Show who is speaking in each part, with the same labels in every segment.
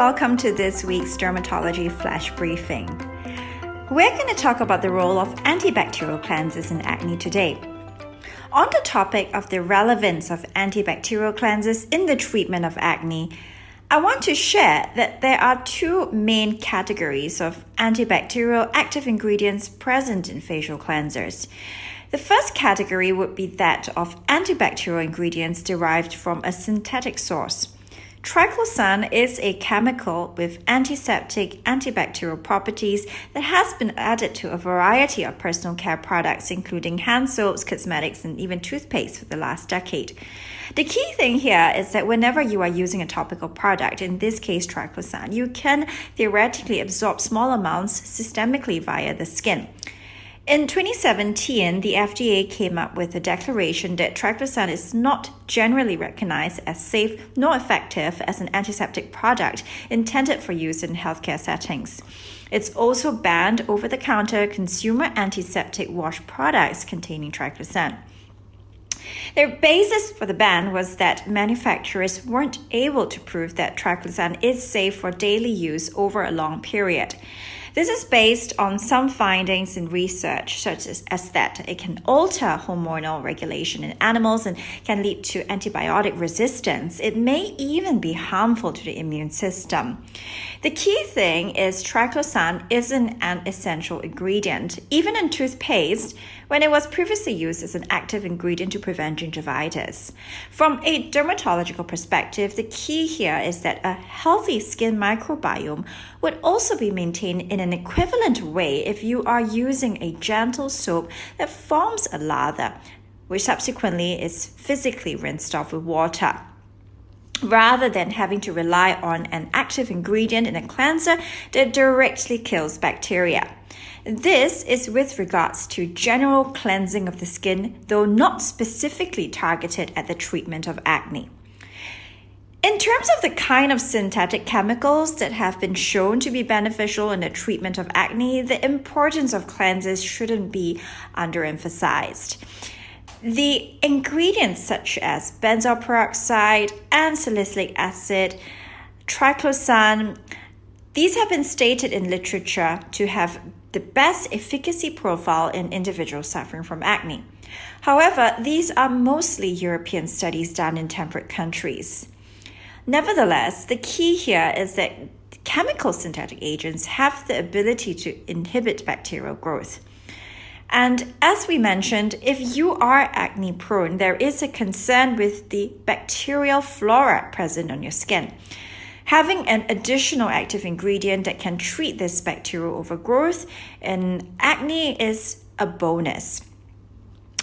Speaker 1: welcome to this week's Dermatology Flash Briefing. We're going to talk about the role of antibacterial cleansers in acne today. On the topic of the relevance of antibacterial cleansers in the treatment of acne, I want to share that there are two main categories of antibacterial active ingredients present in facial cleansers. The first category would be that of antibacterial ingredients derived from a synthetic source. Triclosan is a chemical with antiseptic, antibacterial properties that has been added to a variety of personal care products, including hand soaps, cosmetics, and even toothpaste for the last decade. The key thing here is that whenever you are using a topical product, in this case triclosan, you can theoretically absorb small amounts systemically via the skin. In 2017, the FDA came up with a declaration that triclosan is not generally recognized as safe nor effective as an antiseptic product intended for use in healthcare settings. It's also banned over-the-counter consumer antiseptic wash products containing triclosan. Their basis for the ban was that manufacturers weren't able to prove that triclosan is safe for daily use over a long period. This is based on some findings in research, such as that it can alter hormonal regulation in animals and can lead to antibiotic resistance. It may even be harmful to the immune system. The key thing is triclosan isn't an essential ingredient, even in toothpaste, when it was previously used as an active ingredient to prevent gingivitis. From a dermatological perspective, the key here is that a healthy skin microbiome would also be maintained in an equivalent way if you are using a gentle soap that forms a lather, which subsequently is physically rinsed off with water, rather than having to rely on an active ingredient in a cleanser that directly kills bacteria. This is with regards to general cleansing of the skin, though not specifically targeted at the treatment of acne. In terms of the kind of synthetic chemicals that have been shown to be beneficial in the treatment of acne, the importance of cleansers shouldn't be underemphasized. The ingredients such as benzoyl peroxide and salicylic acid, triclosan, these have been stated in literature to have the best efficacy profile in individuals suffering from acne. However, these are mostly European studies done in temperate countries. Nevertheless, the key here is that chemical synthetic agents have the ability to inhibit bacterial growth. And as we mentioned, if you are acne prone, there is a concern with the bacterial flora present on your skin. Having an additional active ingredient that can treat this bacterial overgrowth in acne is a bonus.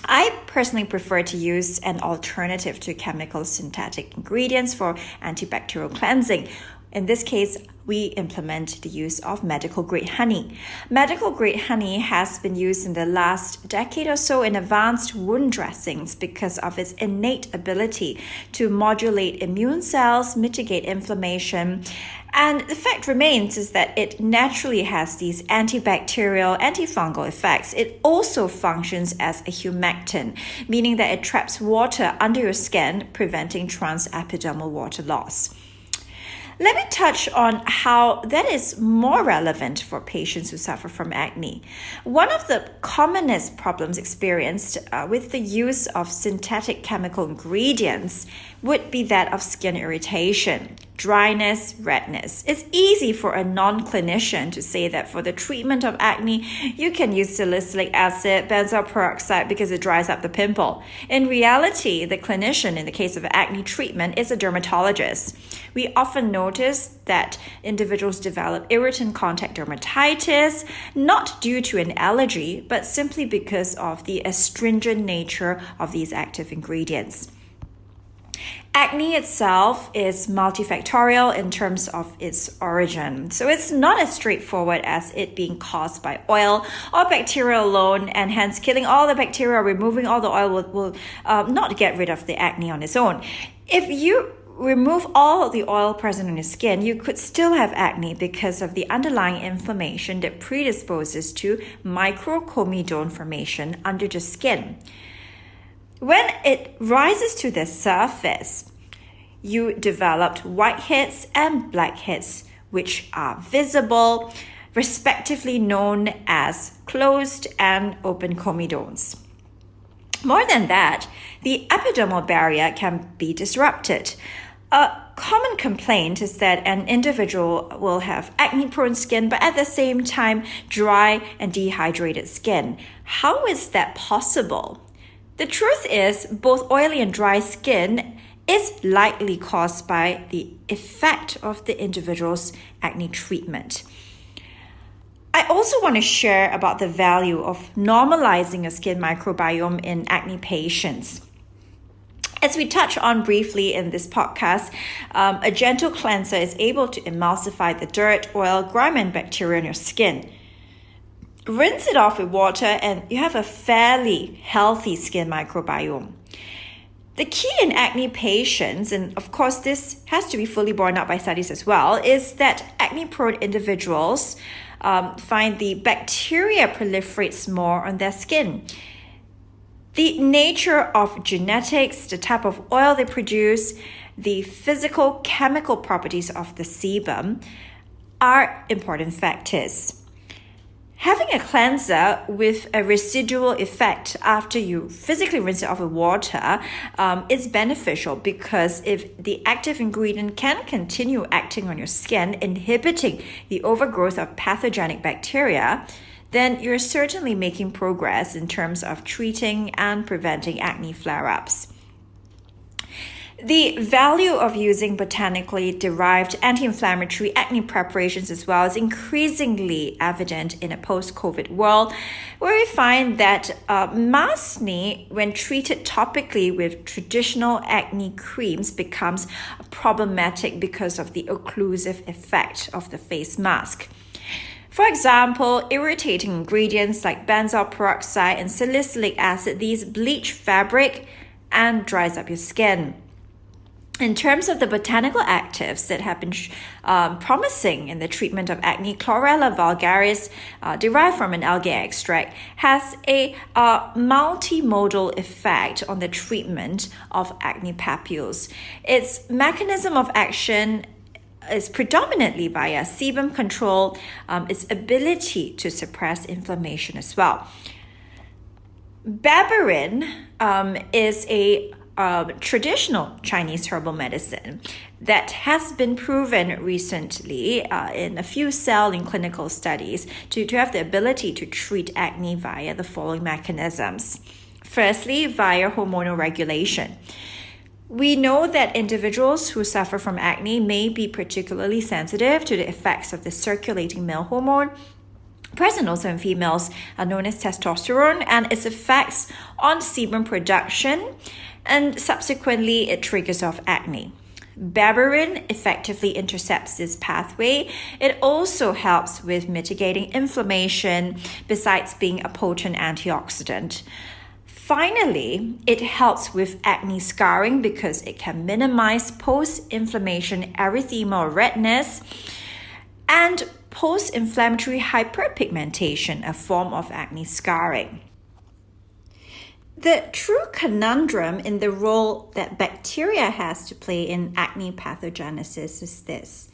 Speaker 1: I personally prefer to use an alternative to chemical synthetic ingredients for antibacterial cleansing. In this case, we implement the use of medical-grade honey. Medical-grade honey has been used in the last decade or so in advanced wound dressings because of its innate ability to modulate immune cells, mitigate inflammation. And the fact remains is that it naturally has these antibacterial, antifungal effects. It also functions as a humectant, meaning that it traps water under your skin, preventing transepidermal water loss. Let me touch on how that is more relevant for patients who suffer from acne. One of the commonest problems experienced with the use of synthetic chemical ingredients would be that of skin irritation, dryness, redness. It's easy for a non-clinician to say that for the treatment of acne, you can use salicylic acid, benzoyl peroxide because it dries up the pimple. In reality, the clinician in the case of acne treatment is a dermatologist. We often notice that individuals develop irritant contact dermatitis, not due to an allergy, but simply because of the astringent nature of these active ingredients. Acne itself is multifactorial in terms of its origin. So it's not as straightforward as it being caused by oil or bacteria alone, and hence killing all the bacteria, removing all the oil will not get rid of the acne on its own. If you remove all the oil present on your skin, you could still have acne because of the underlying inflammation that predisposes to microcomedone formation under the skin. When it rises to the surface, you developed whiteheads and blackheads, which are visible, respectively known as closed and open comedones. More than that, the epidermal barrier can be disrupted. A common complaint is that an individual will have acne-prone skin, but at the same time, dry and dehydrated skin. How is that possible? The truth is, both oily and dry skin is likely caused by the effect of the individual's acne treatment. I also want to share about the value of normalizing a skin microbiome in acne patients. As we touch on briefly in this podcast, a gentle cleanser is able to emulsify the dirt, oil, grime, and bacteria on your skin. Rinse it off with water and you have a fairly healthy skin microbiome. The key in acne patients, and of course this has to be fully borne out by studies as well, is that acne-prone individuals find the bacteria proliferates more on their skin. The nature of genetics, the type of oil they produce, the physical chemical properties of the sebum are important factors. Having a cleanser with a residual effect after you physically rinse it off with water is beneficial because if the active ingredient can continue acting on your skin, inhibiting the overgrowth of pathogenic bacteria, then you're certainly making progress in terms of treating and preventing acne flare-ups. The value of using botanically derived anti-inflammatory acne preparations as well is increasingly evident in a post-COVID world, where we find that masne, when treated topically with traditional acne creams, becomes problematic because of the occlusive effect of the face mask. For example, irritating ingredients like benzoyl peroxide and salicylic acid, these bleach fabric and dries up your skin. In terms of the botanical actives that have been promising in the treatment of acne, Chlorella vulgaris, derived from an algae extract, has a multimodal effect on the treatment of acne papules. Its mechanism of action is predominantly via sebum control, its ability to suppress inflammation as well. Berberine is a traditional Chinese herbal medicine that has been proven recently in a few cell and clinical studies to have the ability to treat acne via the following mechanisms. Firstly, via hormonal regulation. We know that individuals who suffer from acne may be particularly sensitive to the effects of the circulating male hormone, present also in females, known as testosterone, and its effects on sebum production, and subsequently it triggers off acne. Berberine effectively intercepts this pathway. It also helps with mitigating inflammation besides being a potent antioxidant. Finally, it helps with acne scarring because it can minimize post-inflammation erythema or redness and post-inflammatory hyperpigmentation, a form of acne scarring. The true conundrum in the role that bacteria has to play in acne pathogenesis is this.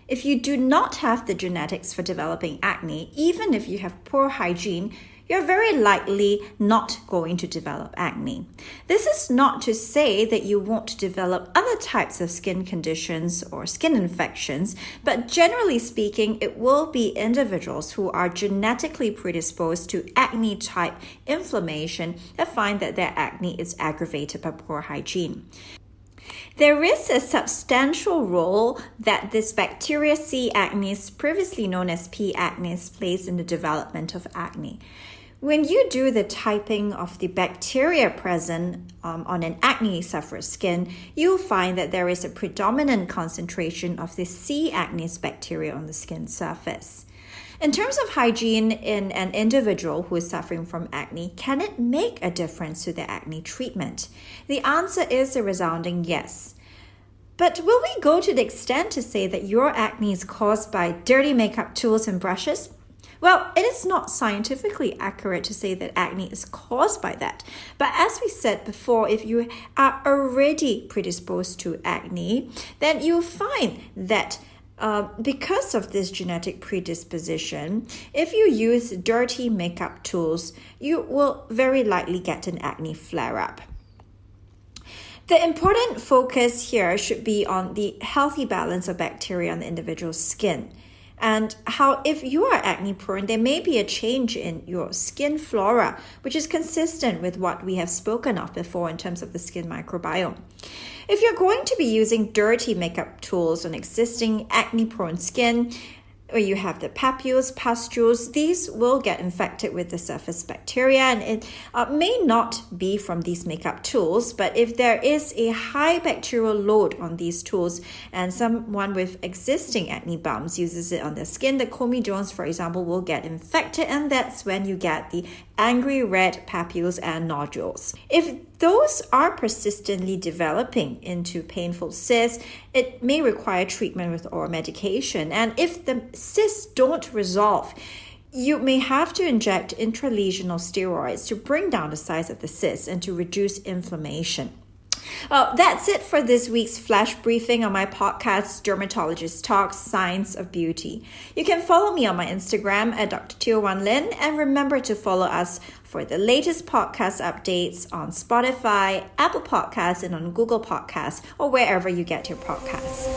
Speaker 1: If you do not have the genetics for developing acne, even if you have poor hygiene, you're very likely not going to develop acne. This is not to say that you won't develop other types of skin conditions or skin infections, but generally speaking, it will be individuals who are genetically predisposed to acne-type inflammation that find that their acne is aggravated by poor hygiene. There is a substantial role that this bacteria C. acnes, previously known as P. acnes, plays in the development of acne. When you do the typing of the bacteria present on an acne sufferer's skin, you'll find that there is a predominant concentration of the C. acnes bacteria on the skin surface. In terms of hygiene in an individual who is suffering from acne, can it make a difference to their acne treatment? The answer is a resounding yes. But will we go to the extent to say that your acne is caused by dirty makeup tools and brushes? Well, it is not scientifically accurate to say that acne is caused by that. But as we said before, if you are already predisposed to acne, then you'll find that Because of this genetic predisposition, if you use dirty makeup tools, you will very likely get an acne flare-up. The important focus here should be on the healthy balance of bacteria on the individual's skin, and how if you are acne prone, there may be a change in your skin flora, which is consistent with what we have spoken of before in terms of the skin microbiome. If you're going to be using dirty makeup tools on existing acne prone skin, where you have the papules, pustules, these will get infected with the surface bacteria, and it may not be from these makeup tools, but if there is a high bacterial load on these tools and someone with existing acne bumps uses it on their skin, the comedones, for example, will get infected, and that's when you get the angry red papules and nodules. If those are persistently developing into painful cysts, it may require treatment with oral medication. And if the cysts don't resolve, you may have to inject intralesional steroids to bring down the size of the cysts and to reduce inflammation. That's it for this week's flash briefing on my podcast, Dermatologist Talks, Science of Beauty. You can follow me on my Instagram at Dr. Teo Wan Lin, and remember to follow us for the latest podcast updates on Spotify, Apple Podcasts, and on Google Podcasts, or wherever you get your podcasts.